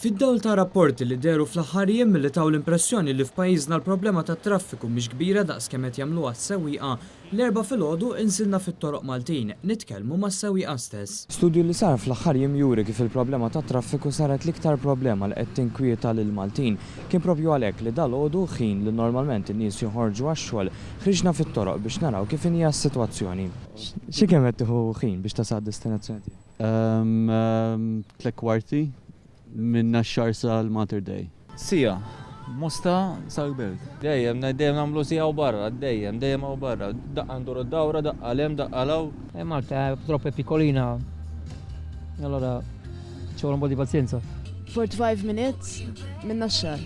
Fid-dawl ta' rapporti li deru fl-aħħar jiem li taw l-impressjoni li f'pajjiżna l-problema tat traffiku mhix kbira daqs kemm qed jagħmluha s-sewwieqa, l-erba' filgħodu insilna fit-toroq Maltin, nitkellmu mas-sewwieqa stess. Studju li sar fl-aħħar jiem juri kif il-problema tat traffiku saret l-iktar problema li qed tinkwieta lil Maltin. Kien proprju għalhekk li dalgħodu ħin li normalment in-nies joħorġu għax-xogħol ħriġna fit-toroq biex naraw kif inhi s-sitwazzjoni. X'kemm qed tieħu ħin biex tasal destinazzjoni? 3 kwarti minna xar sal-Mater Day. Sija, musta sal-belt. Dejjem nagħmlu sija u barra, dejjem u barra. Għandur id-dawra, daqqalem, daqqalaw. Malta è troppo piccolina, allora ci vuole un po' di pazienza. 45 minutes minna xar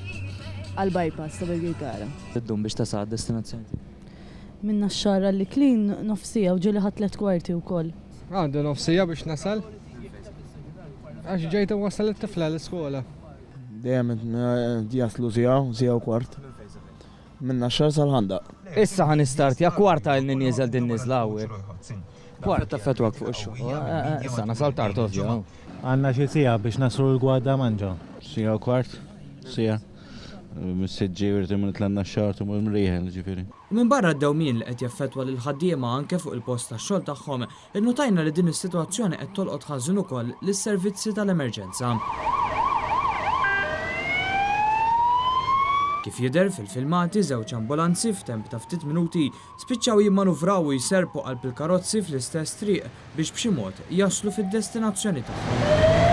għal-bypass ta' Belgrikara. Tiddum biex tasal destinazzjoni. Minna xar għalli klin nofsija u ġeli ħat 3 kwarti u koll. Għandu nofsija biex nasal. Għax ġejta wasal it-tifla l-iskola. Dejjem jaslu zija u kwart. Minna xar sal-ħanda. Issa ħan istartja kwarta il-ninjeżel din nizla għawek. Kwarta fetwak fuq ix-xogħol. Issa nasal tard ovvja. Għanna xi sija biex naslu l-gwadda manġa. Sija u kwart, sija. Mis-sidġi irti minn tlanna xart u minn riħel ġifiri. Minn barra d-dewmien li qed jaffettwa lil ħaddiema anke fuq il-post tax-xogħol tagħhom, innotajna li din is-sitwazzjoni qed tolqot ħażin ukoll lis-servizzi tal-emerġenza. Kif jidher fil-filmati żewġ ambulanzi f'temp ta' ftit minuti spiċċaw jimmanuvraw u jserpu qalb il-karozzi fl-istess triq biex b'xi mod jaslu fid-destinazzjoni tagħhom.